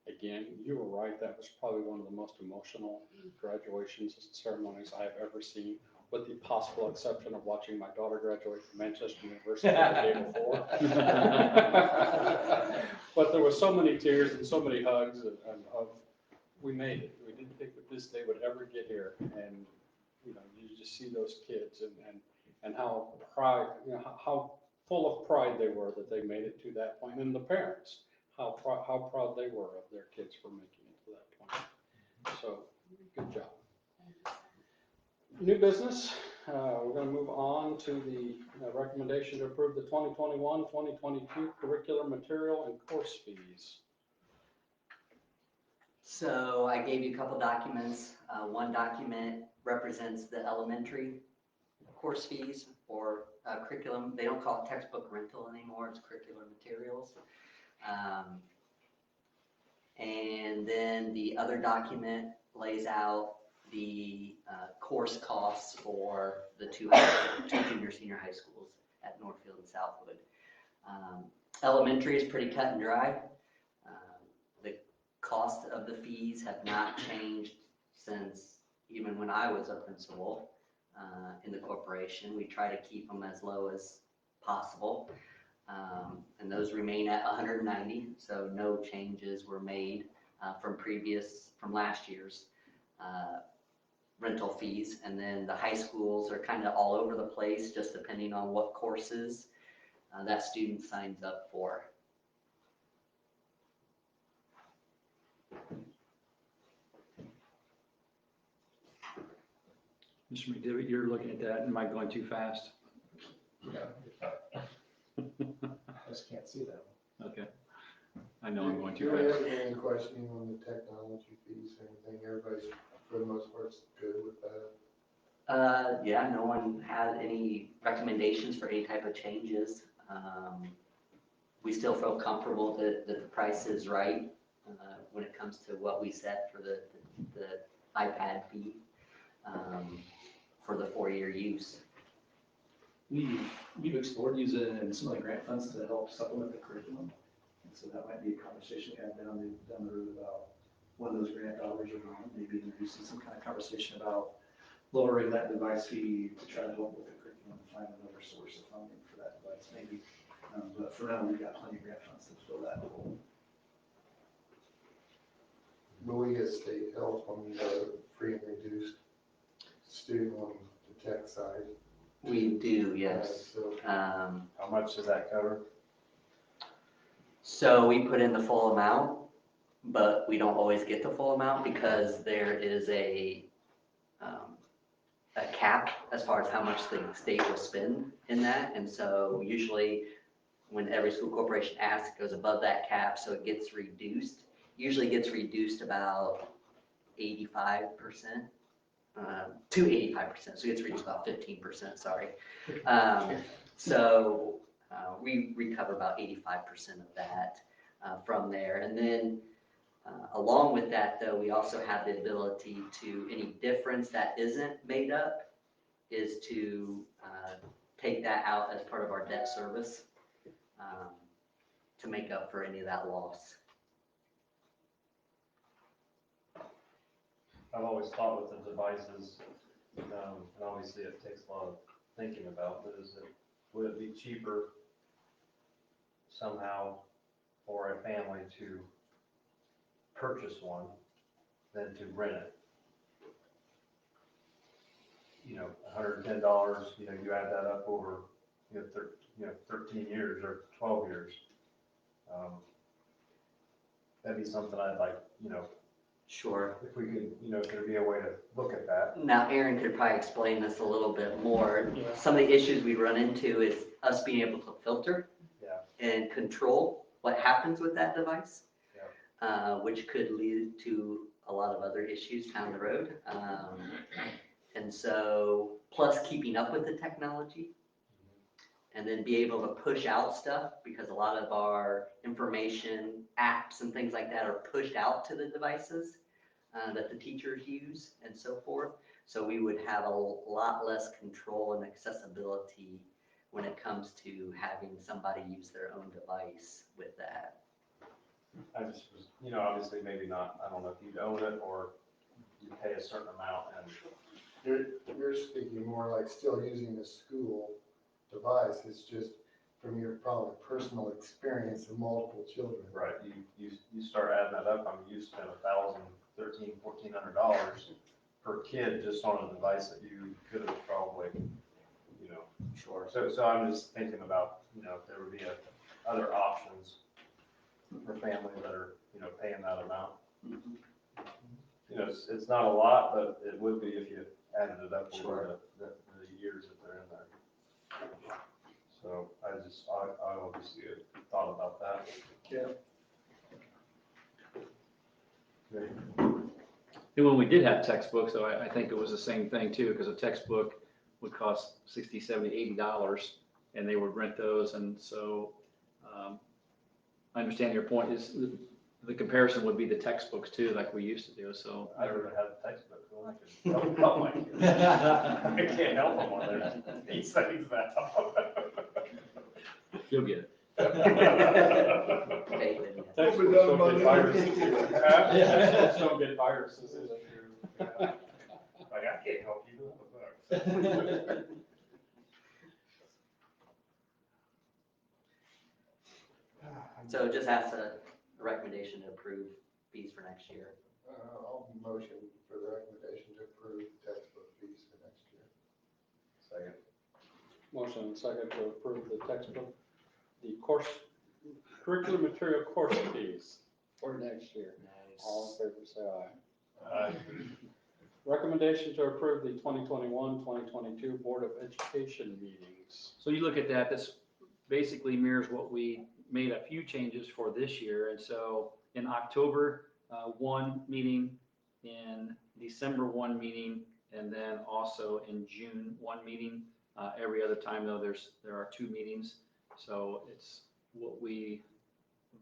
Again, you were right. That was probably one of the most emotional graduations ceremonies I have ever seen, with the possible exception of watching my daughter graduate from Manchester University the day before. But there were so many tears and so many hugs of we made it. We didn't think that this day would ever get here. And, you know, you just see those kids and how pride, you know, how full of pride they were that they made it to that point, and the parents, how proud they were of their kids for making it to that point. So, good job. New business, we're going to move on to the recommendation to approve the 2021-2022 curriculum material and course fees. So I gave you a couple documents. One document represents the elementary course fees or curriculum. They don't call it textbook rental anymore, it's curricular materials. And then the other document lays out the course costs for the two junior senior high schools at Northfield and Southwood. Elementary is pretty cut and dry. The cost of the fees have not changed since even when I was a principal in the corporation. We try to keep them as low as possible. And those remain at $190, so no changes were made from last year's rental fees. And then the high schools are kind of all over the place, just depending on what courses that student signs up for. Mr. McDivitt, you're looking at that, am I going too fast? Yeah. I just can't see that one. Okay. I know I'm going Do too we fast. have any questioning on the technology fees or anything? Everybody's, for the most part, good with that? Yeah, no one had any recommendations for any type of changes. We still feel comfortable that the price is right when it comes to what we set for the iPad fee for the 4-year use. we've explored using some of the grant funds to help supplement the curriculum. And so that might be a conversation we have down the road about when those grant dollars are gone, maybe introducing some kind of conversation about lowering that device fee to try to help with the curriculum and find another source of funding for that device, maybe. But for now, we've got plenty of grant funds to fill that hole. Will we get state help on the free and reduced student on the tech side? We do, yes. So How much does that cover? So we put in the full amount, but we don't always get the full amount because there is a cap as far as how much the state will spend in that. And so usually when every school corporation asks, it goes above that cap, so it gets reduced. Usually gets reduced about 85%, to 85%, so it gets reduced about 15%, sorry. So we recover about 85% of that from there. And then along with that, though, we also have the ability to, any difference that isn't made up is to take that out as part of our debt service to make up for any of that loss. I've always thought with the devices, and obviously it takes a lot of thinking about, but would it be cheaper somehow for a family to purchase one than to rent it? You know, $110, you know, you add that up over, 13 years or 12 years. That'd be something I'd like, Sure. if we could, if there'd be a way to look at that. Now, Aaron could probably explain this a little bit more. Yeah. Some of the issues we run into is us being able to filter and control what happens with that device, which could lead to a lot of other issues down the road. And so, plus keeping up with the technology, and then be able to push out stuff, because a lot of our information, apps and things like that are pushed out to the devices that the teachers use and so forth. So we would have a lot less control and accessibility when it comes to having somebody use their own device with that. I just was, obviously maybe not, I don't know if you'd own it or you pay a certain amount and. you're speaking more like still using the school device. It's just from your probably personal experience of multiple children. Right, you start adding that up, you spend $1,400 per kid just on a device that you could have probably, Sure. So I'm just thinking about, if there would be other options for families that are, paying that amount. It's not a lot, but it would be if you added it up over the years that they're in there. So I obviously thought about that. Yeah. Okay. And when we did have textbooks, though, I think it was the same thing too, because a textbook would cost $60, $70, $80, and they would rent those. And so I understand your point is the comparison would be the textbooks too, like we used to do. So I never had a textbook, so I could help my kids. I can't help them when they're these things that. you'll get it. Okay, then, yes. Textbooks don't get viruses. Textbooks don't get viruses. Like, I can't help you with the book. So just ask a recommendation to approve fees for next year. I'll motion for the recommendation to approve textbook fees for next year. Second. Motion and second to approve the textbook, the course, curriculum material course fees for next year. All in favor, say aye. Recommendation to approve the 2021-2022 Board of Education meetings. So you look at that, this basically mirrors what we made a few changes for this year. And so in October, one meeting, in December, one meeting, and then also in June, one meeting. Every other time though, there are two meetings. So it's what we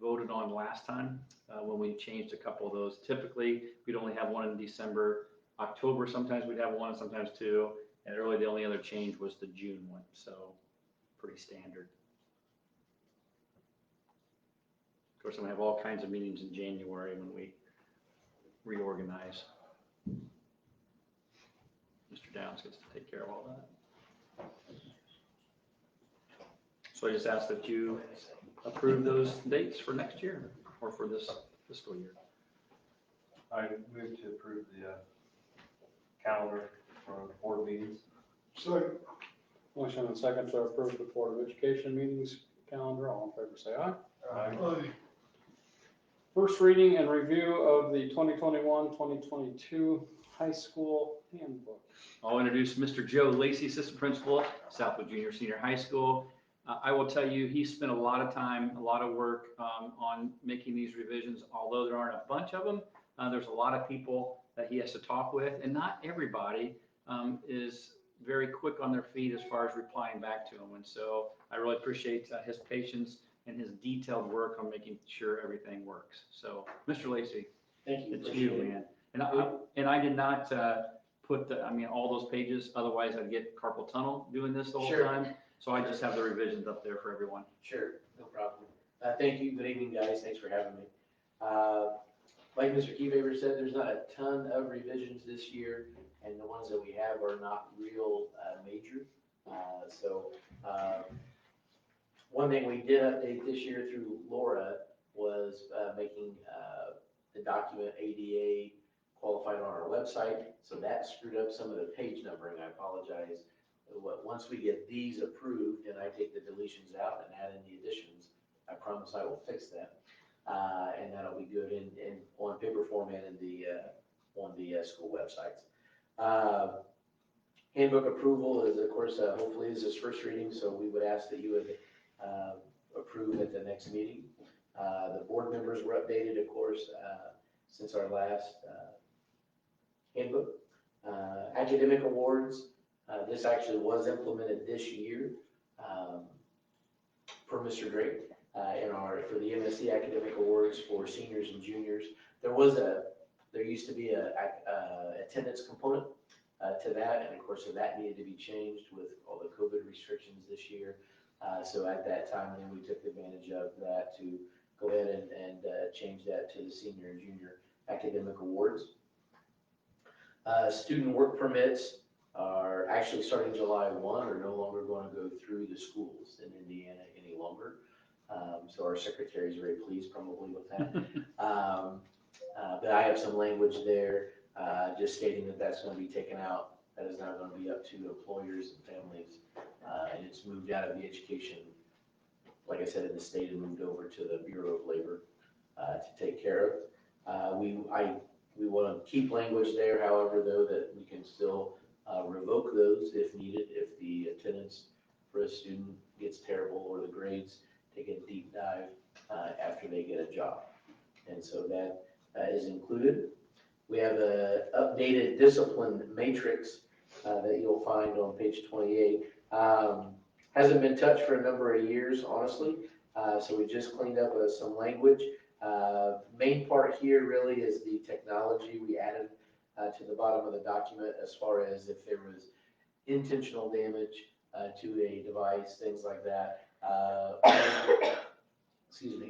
voted on last time when we changed a couple of those. Typically, we'd only have one in December. October, sometimes we'd have one, sometimes two. And really the only other change was the June one, so pretty standard. Of course, I'm gonna have all kinds of meetings in January when we reorganize. Mr. Downs gets to take care of all that. So I just ask that you approve those dates for next year or for this fiscal year. I move to approve the calendar for board meetings. So, Motion and second to approve the Board of Education meetings calendar. All in favor, say aye. Aye. First reading and review of the 2021-2022 high school handbook. I'll introduce Mr. Joe Lacey, Assistant Principal, Southwood Junior Senior High School. I will tell you, he spent a lot of time, a lot of work on making these revisions. Although there aren't a bunch of them, there's a lot of people that he has to talk with, and not everybody is very quick on their feet as far as replying back to him. And so I really appreciate his patience and his detailed work on making sure everything works. So, Mr. Lacey, Thank you. it's you, man. And I did not put all those pages, otherwise I'd get carpal tunnel doing this the whole Sure. time. So I just have the revisions up there for everyone. Sure, no problem. Thank you. Good evening, guys. Thanks for having me. Like Mr. Keyfaber said, there's not a ton of revisions this year, and the ones that we have are not real major. One thing we did update this year through Laura was making the document ADA qualified on our website. So that screwed up some of the page numbering. I apologize. Once we get these approved and I take the deletions out and add in the additions, I promise I will fix that. And that'll be good on paper format and on the school websites. Handbook approval is, of course, hopefully this is first reading, so we would ask that you would approve at the next meeting. The board members were updated, of course, since our last handbook. Academic awards, this actually was implemented this year for Mr. Drake for the MSD academic awards for seniors and juniors. There used to be a attendance component to that, and of course, so that needed to be changed with all the COVID restrictions this year. So at that time, then we took advantage of that to go ahead and change that to the senior and junior academic awards. Student work permits are actually starting July 1, are no longer going to go through the schools in Indiana any longer. So our secretary is very pleased probably with that. But I have some language there just stating that that's going to be taken out. That is now going to be up to employers and families. And it's moved out of the education, like I said, in the state, and moved over to the Bureau of Labor to take care of. We want to keep language there, however, though, that we can still revoke those if needed, if the attendance for a student gets terrible or the grades take a deep dive after they get a job. And so that is included. We have an updated discipline matrix that you'll find on page 28. Hasn't been touched for a number of years, honestly. So we just cleaned up some language. Main part here really is the technology we added to the bottom of the document as far as if there was intentional damage to a device, things like that.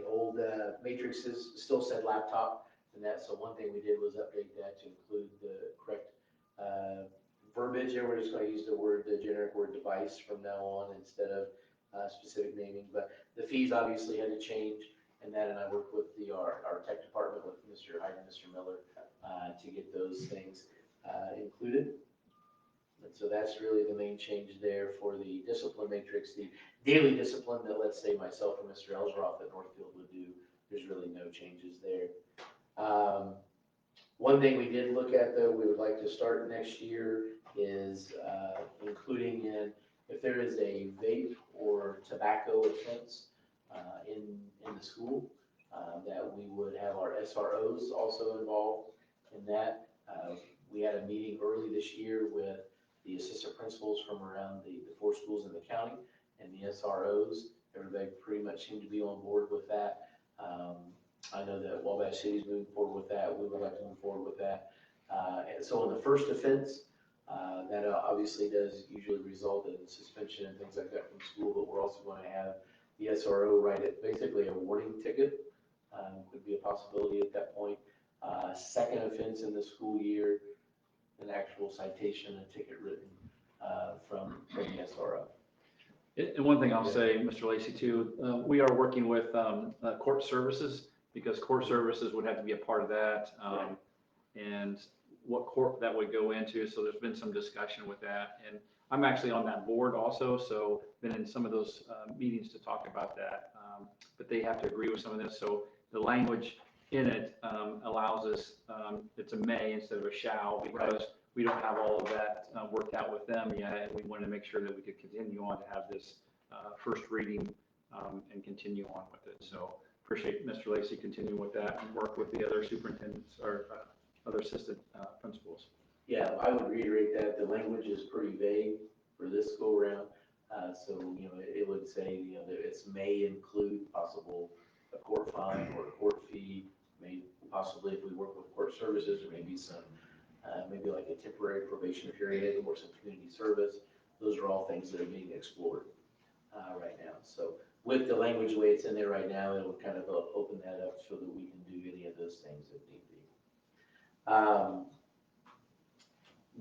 Old matrices still said laptop and that. So one thing we did was update that to include the correct verbiage there. We're just going to use the generic word device from now on instead of specific naming. But the fees obviously had to change, and I worked with our tech department with Mr. Hyde and Mr. Miller to get those things included. And so that's really the main change there for the discipline matrix. The daily discipline that, let's say, myself and Mr. Ellsroth at Northfield would do, there's really no changes there. One thing we did look at, though, we would like to start next year is including in if there is a vape or tobacco offense in the school, that we would have our SROs also involved in that. We had a meeting early this year with the assistant principals from around the 4 schools in the county and the SROs. Everybody pretty much seemed to be on board with that. I know that Wabash City's moving forward with that. We would like to move forward with that. And so on the first offense, That obviously does usually result in suspension and things like that from school, but we're also going to have the SRO write it, basically a warning ticket, could be a possibility at that point. Second offense in the school year, an actual citation, a ticket written from the SRO. And one thing I'll say, Mr. Lacy, too, we are working with court services, because court services would have to be a part of that. And what court that would go into, so there's been some discussion with that. And I'm actually on that board also, so been in some of those meetings to talk about that. But they have to agree with some of this, so the language in it allows us, it's a may instead of a shall, because we don't have all of that worked out with them yet, and we wanted to make sure that we could continue on to have this first reading and continue on with it. So appreciate Mr. Lacy continuing with that and work with the other superintendents or other assistant principals. Yeah, I would reiterate that the language is pretty vague for this go around. So, you know, it would say, you know, that it may include possible a court fine or a court fee, may possibly if we work with court services, or maybe some, maybe like a temporary probation period or some community service. Those are all things that are being explored right now. So with the language the way it's in there right now, it will kind of open that up so that we can do any of those things if need be.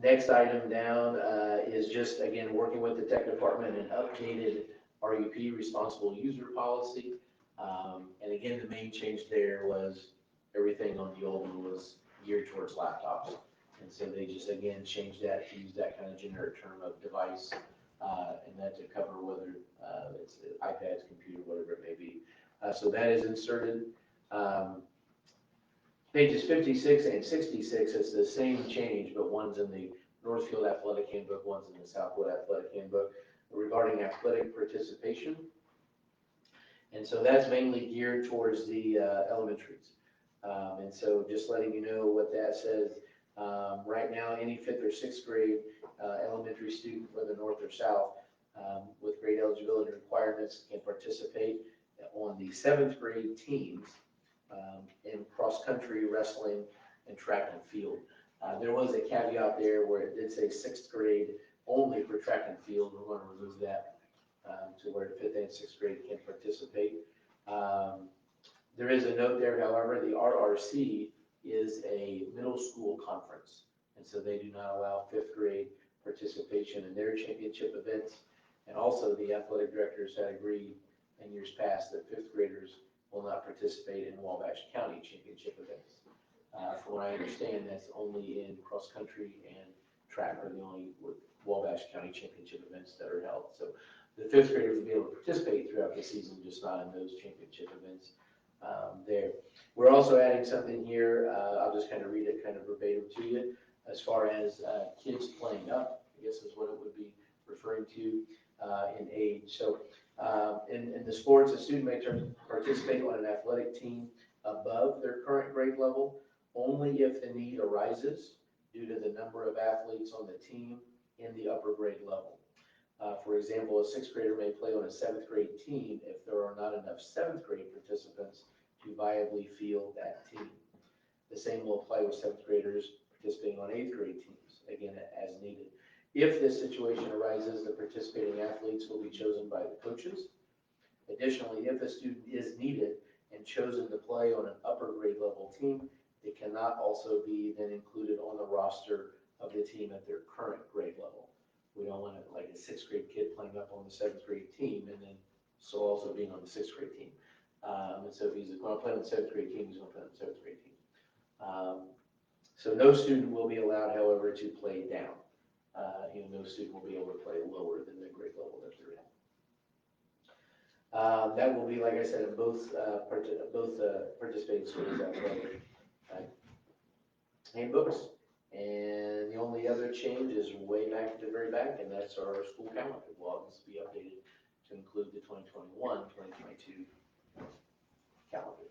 Next item down is just, again, working with the tech department and updated RUP, responsible user policy. And again, the main change there was everything on the old one was geared towards laptops. And so they just, again, changed that to use that kind of generic term of device, and that to cover whether it's iPads, computer, whatever it may be. So that is inserted. Pages 56 and 66, it's the same change, but one's in the Northfield Athletic Handbook, one's in the Southwood Athletic Handbook regarding athletic participation. And so that's mainly geared towards the elementaries. And so just letting you know what that says. Right now, any 5th or 6th grade elementary student, whether north or south, with grade eligibility requirements can participate on the 7th grade teams in cross-country, wrestling, and track and field. There was a caveat there where it did say 6th grade only for track and field. We're going to remove that to where the 5th and 6th grade can participate. There is a note there, however, the RRC is a middle school conference, and so they do not allow 5th grade participation in their championship events. And also the athletic directors had agreed in years past that 5th graders will not participate in Wabash County championship events. From what I understand, that's only in cross-country and track are the only Wabash County championship events that are held. So the 5th graders will be able to participate throughout the season, just not in those championship events there. We're also adding something here, I'll just kind of read it kind of verbatim to you, as far as kids playing up, I guess is what it would be referring to in age. So in the sports, a student may participate on an athletic team above their current grade level only if the need arises due to the number of athletes on the team in the upper grade level. For example, a 6th grader may play on a 7th grade team if there are not enough 7th grade participants to viably field that team. The same will apply with 7th graders participating on 8th grade teams, again, as needed. If this situation arises, the participating athletes will be chosen by the coaches. Additionally, if a student is needed and chosen to play on an upper grade level team, it cannot also be then included on the roster of the team at their current grade level. We don't want to, like a 6th grade kid playing up on the 7th grade team and then so also being on the 6th grade team. And so if he's going to play on the 7th grade team, he's going to play on the 7th grade team. So no student will be allowed, however, to play down. No student will be able to play lower than the grade level that they're in. That will be, like I said, in both participating schools athletic handbooks. And the only other change is way back at the very back, and that's our school calendar will obviously be updated to include the 2021-2022 calendar.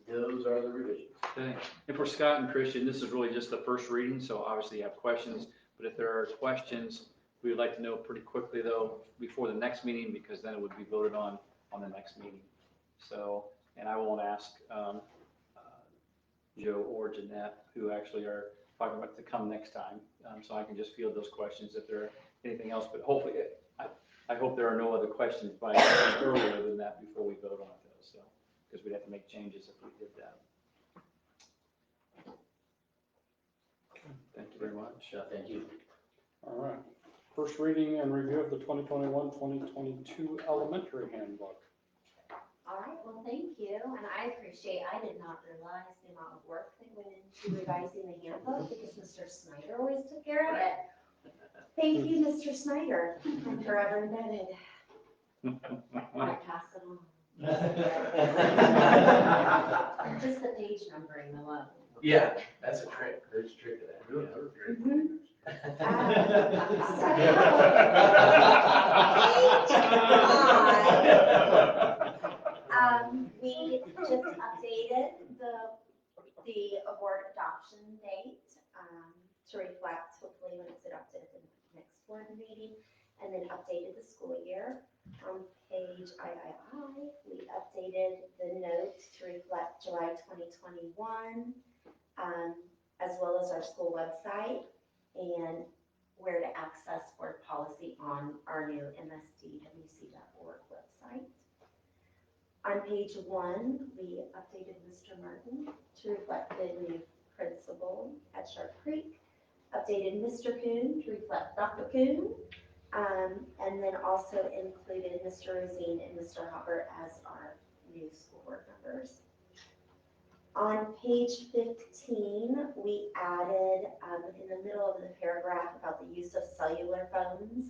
Those are the revisions. Okay. And for Scott and Christian, this is really just the first reading, so obviously you have questions, but if there are questions, we would like to know pretty quickly though, before the next meeting, because then it would be voted on the next meeting. So, and I won't ask Joe or Jeanette, who actually are talking about to come next time. So I can just field those questions if there are anything else, but hopefully, I hope there are no other questions by earlier than that before we vote on those, so, because we'd have to make changes if we did that. Thank you very much. Thank you. All right. First reading and review of the 2021-2022 elementary handbook. All right, well, thank you, and I did not realize the amount of work that went into revising the handbook, because Mr. Snyder always took care of it. Thank you, Mr. Snyder, I'm forever indebted. I pass it on. Just the page numbering alone. Yeah, that's a trick. There's a trick to that. Really, that was great. Mhm. We just updated the award adoption date to reflect, hopefully, when it's adopted at the next board meeting, and then updated the school year. On page III, we updated the note to reflect July 2021, as well as our school website and where to access board policy on our new MSDWC.org website. On page 1, we updated Mr. Martin to reflect the new principal at Sharp Creek, updated Mr. Kuhn to reflect Dr. Kuhn, and then also included Mr. Rosine and Mr. Hopper as our new school board members. On page 15, we added in the middle of the paragraph about the use of cellular phones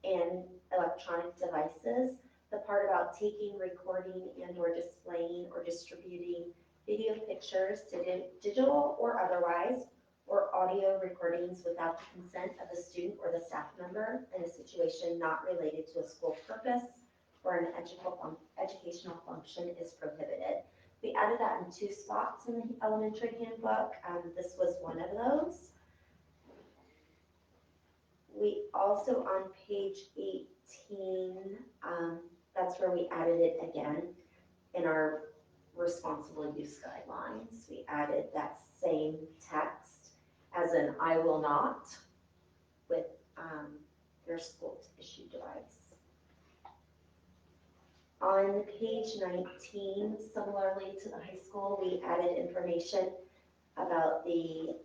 and electronic devices, the part about taking, recording, and or displaying or distributing video pictures to digital or otherwise, or audio recordings without the consent of the student or the staff member in a situation not related to a school purpose or an educational function is prohibited. We added that in 2 spots in the elementary handbook. This was one of those. We also, on page 18, that's where we added it again in our responsible use guidelines. We added that same text as an I will not with your school issued device. On page 19, similarly to the high school, we added information about the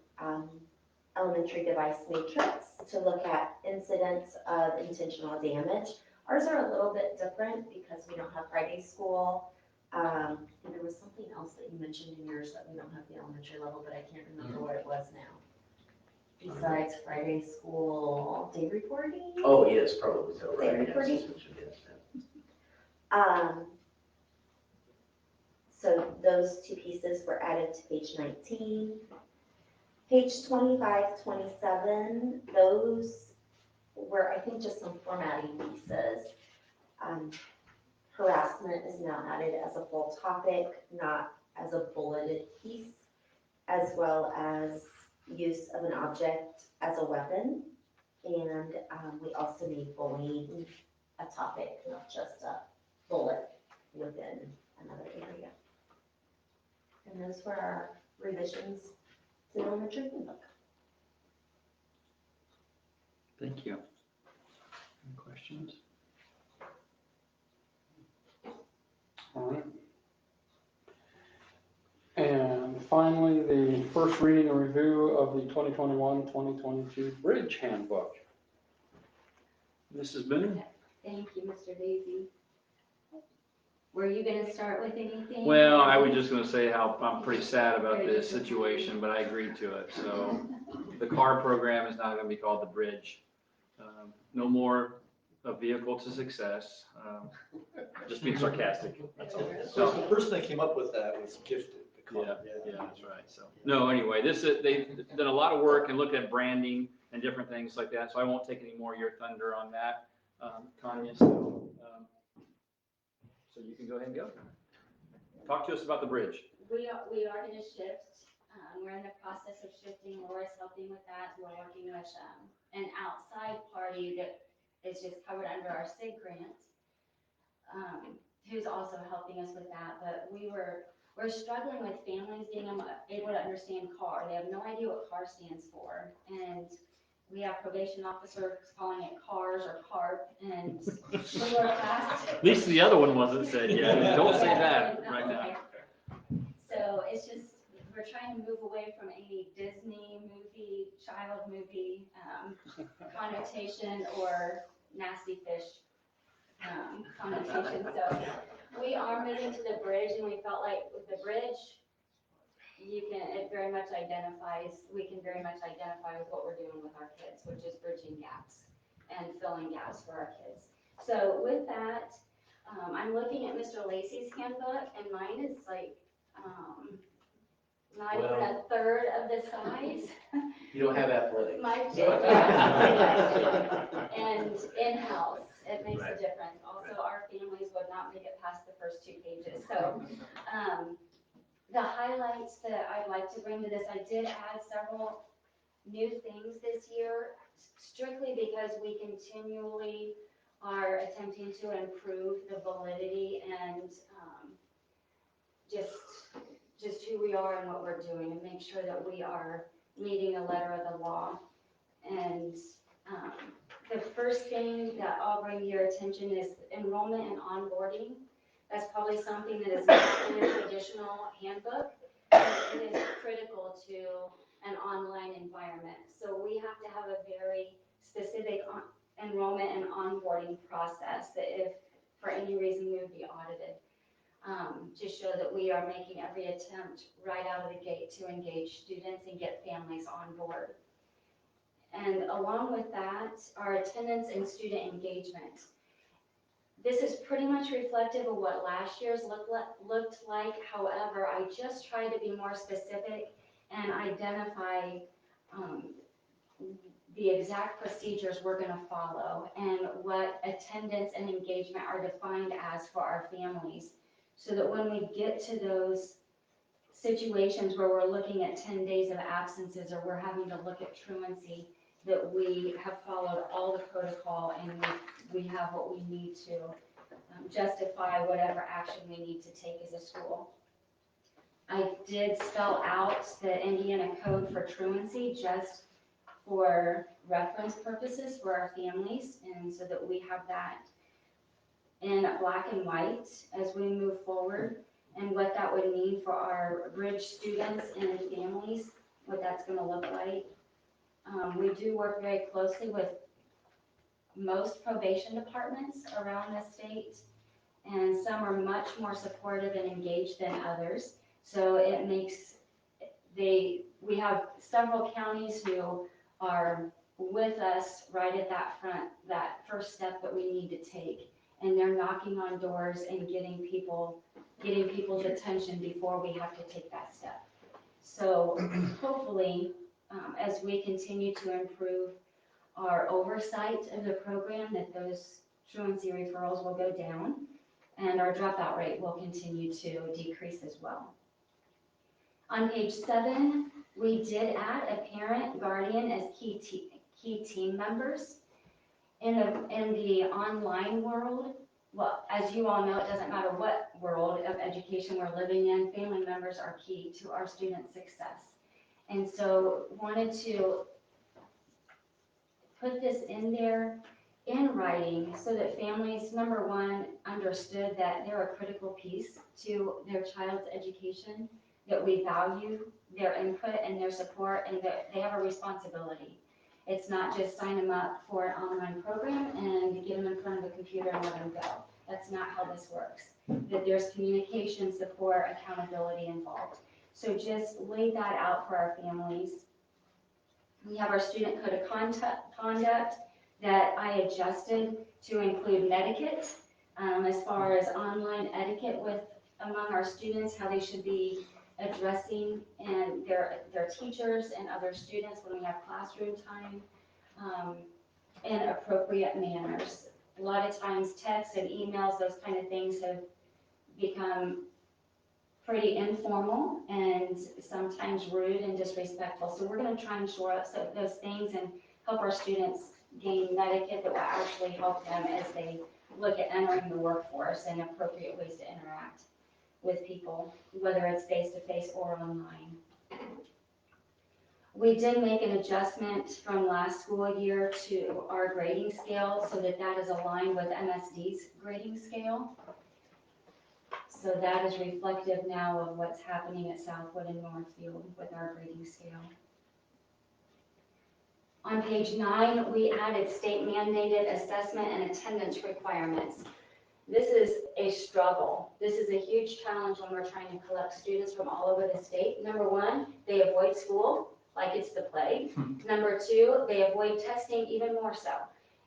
elementary device matrix to look at incidents of intentional damage. Ours are a little bit different because we don't have Friday school. And there was something else that you mentioned in yours that we don't have the elementary level, but I can't remember what it was now. Besides Friday school day reporting? Oh, yes, probably so, Day right? reporting? Yes, yes. So those 2 pieces were added to page 19. Page 25, 27, those were, I think, just some formatting pieces. Harassment is now added as a full topic, not as a bulleted piece, as well as use of an object as a weapon. And we also made bullying a topic, not just a bullet within another area. And those were our revisions to the elementary handbook. Thank you. Any questions? All right. And finally, the first reading and review of the 2021-2022 Bridge Handbook. Mrs. Boone? Thank you, Mr. Daisy. Were you gonna start with anything? Well, I was just gonna say how I'm pretty sad about this situation, but I agreed to it. So the car program is now gonna be called the Bridge. No more a vehicle to success. Just being sarcastic. That's all. So the person that came up with that was gifted. Yeah, that's right. So, no, anyway, they've done a lot of work and looked at branding and different things like that. So I won't take any more of your thunder on that, Tanya. So you can go ahead and go. Talk to us about the bridge. We are gonna shift. We're in the process of shifting. Laura's helping with that. We're working with an outside party that is just covered under our SIG grant, who's also helping us with that. But we were we're struggling with families being able to understand CAR. They have no idea what CAR stands for. And we have probation officers calling it CARS or CARP, and when we're past. At least the other one wasn't said yet. Don't say that right now. So it's just, we're trying to move away from any Disney movie, child movie connotation or nasty fish connotation. So we are moving to the bridge, and we felt like with the bridge, it very much identifies, we can very much identify with what we're doing with our kids, which is bridging gaps and filling gaps for our kids. So with that, I'm looking at Mr. Lacey's handbook, and mine is like, not even a third of the size. You don't have athletics. And in-house, it makes a difference. Also, our families would not make it past the first 2 pages. So the highlights that I'd like to bring to this, I did add several new things this year, strictly because we continually are attempting to improve the validity and just who we are and what we're doing, and make sure that we are meeting the letter of the law. And the first thing that I'll bring to your attention is enrollment and onboarding. That's probably something that is not in a traditional handbook, but it is critical to an online environment. So we have to have a very specific enrollment and onboarding process that if for any reason we would be audited, to show that we are making every attempt right out of the gate to engage students and get families on board. And along with that, our attendance and student engagement. This is pretty much reflective of what last year's looked like. However, I just tried to be more specific and identify the exact procedures we're going to follow and what attendance and engagement are defined as for our families, so that when we get to those situations where we're looking at 10 days of absences or we're having to look at truancy, that we have followed all the protocol and we have what we need to justify whatever action we need to take as a school. I did spell out the Indiana code for truancy just for reference purposes for our families, and so that we have that in black and white as we move forward, and what that would mean for our bridge students and families, what that's going to look like. We do work very closely with most probation departments around the state, and some are much more supportive and engaged than others. So it makes, we have several counties who are with us right at that front, that first step that we need to take. And they're knocking on doors and getting people's attention before we have to take that step. So hopefully, as we continue to improve our oversight of the program, that those truancy referrals will go down and our dropout rate will continue to decrease as well. On page 7, we did add a parent, guardian as key team members. In the online world, well, as you all know, it doesn't matter what world of education we're living in, family members are key to our students' success. And so wanted to put this in there in writing so that families, number one, understood that they're a critical piece to their child's education, that we value their input and their support, and that they have a responsibility. It's not just sign them up for an online program and get them in front of a computer and let them go. That's not how this works. That there's communication, support, accountability involved. So just lay that out for our families. We have our student code of conduct that I adjusted to include netiquette, as far as online etiquette among our students, how they should be addressing and their teachers and other students when we have classroom time, in appropriate manners. A lot of times texts and emails, those kind of things have become pretty informal and sometimes rude and disrespectful. So we're going to try and shore up those things and help our students gain etiquette that will actually help them as they look at entering the workforce and appropriate ways to interact. with people, whether it's face-to-face or online. We did make an adjustment from last school year to our grading scale so that that is aligned with MSD's grading scale. So that is reflective now of what's happening at Southwood and Northfield with our grading scale. On page 9, we added state mandated assessment and attendance requirements. This is a struggle. This is a huge challenge when we're trying to collect students from all over the state. Number one, they avoid school like it's the plague. Number two, they avoid testing even more so.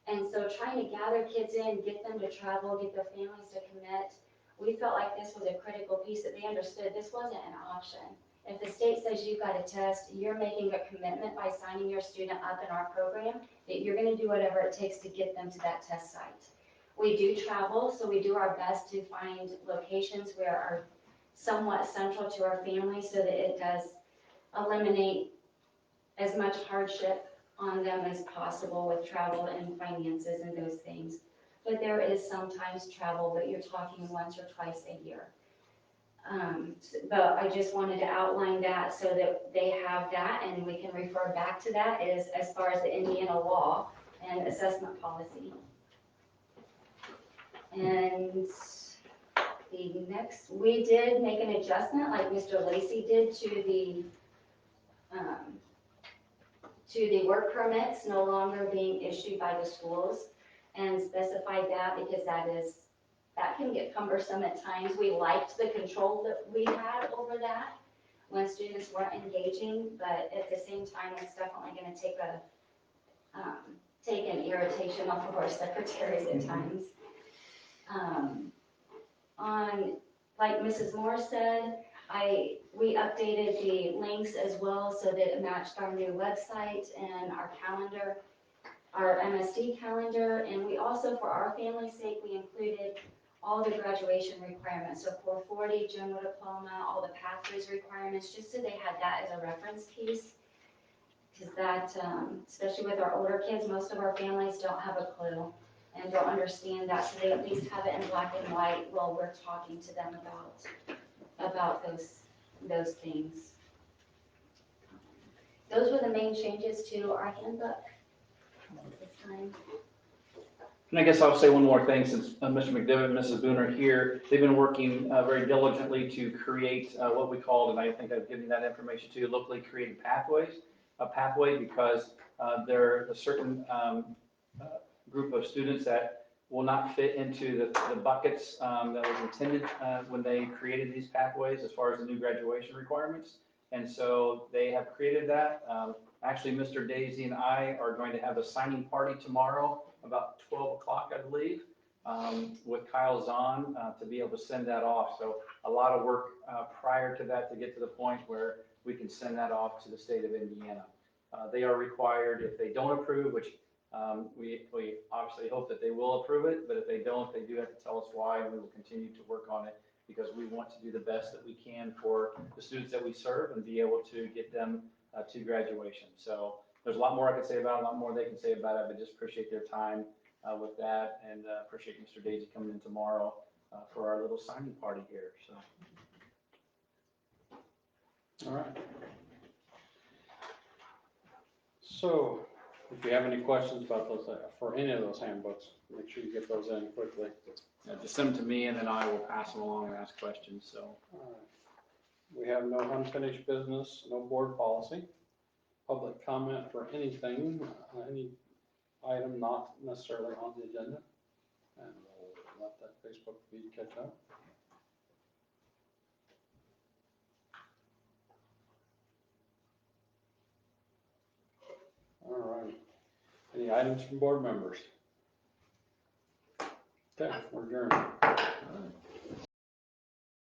And so trying to gather kids in, get them to travel, get their families to commit, we felt like this was a critical piece that they understood this wasn't an option. If the state says you've got to test, you're making a commitment by signing your student up in our program that you're going to do whatever it takes to get them to that test site. We do travel, so we do our best to find locations where are somewhat central to our family so that it does eliminate as much hardship on them as possible with travel and finances and those things. But there is sometimes travel, but you're talking once or twice a year. But I just wanted to outline that so that they have that and we can refer back to that as far as the Indiana law and assessment policy. And the next, we did make an adjustment like Mr. Lacey did to the work permits no longer being issued by the schools and specified that because that can get cumbersome at times. We liked the control that we had over that when students weren't engaging, but at the same time, it's definitely going to take an irritation off of our secretaries at times. Like Mrs. Moore said, we updated the links as well so that it matched our new website and our calendar, our MSD calendar, and we also, for our family's sake, we included all the graduation requirements, so 440, general diploma, all the pathways requirements, just so they had that as a reference piece. Because that, especially with our older kids, most of our families don't have a clue and don't understand that, so they at least have it in black and white while we're talking to them about those things. Those were the main changes to our handbook at this time. And I guess I'll say one more thing since Mr. McDevitt and Mrs. Boone are here. They've been working very diligently to create what we called, and I think I've given that information to you, locally created pathways. A pathway because there are a certain group of students that will not fit into the buckets that was intended when they created these pathways as far as the new graduation requirements. And so they have created that. Actually, Mr. Daisy and I are going to have a signing party tomorrow about 12 o'clock, I believe, with Kyle Zahn to be able to send that off. So a lot of work prior to that to get to the point where we can send that off to the state of Indiana. They are required, if they don't approve, which we obviously hope that they will approve it, but if they don't, they do have to tell us why, and we will continue to work on it because we want to do the best that we can for the students that we serve and be able to get them to graduation. So there's a lot more I could say about it, a lot more they can say about it, but just appreciate their time with that, and appreciate Mr. Daisy coming in tomorrow for our little signing party here. So. All right. So if you have any questions about those, for any of those handbooks, make sure you get those in quickly. Yeah, just send them to me and then I will pass them along and ask questions. So. All right. We have no unfinished business, no board policy, public comment for anything, any item not necessarily on the agenda. And we'll let that Facebook feed catch up. All right. Any items from board members? Okay, we're adjourned. All right.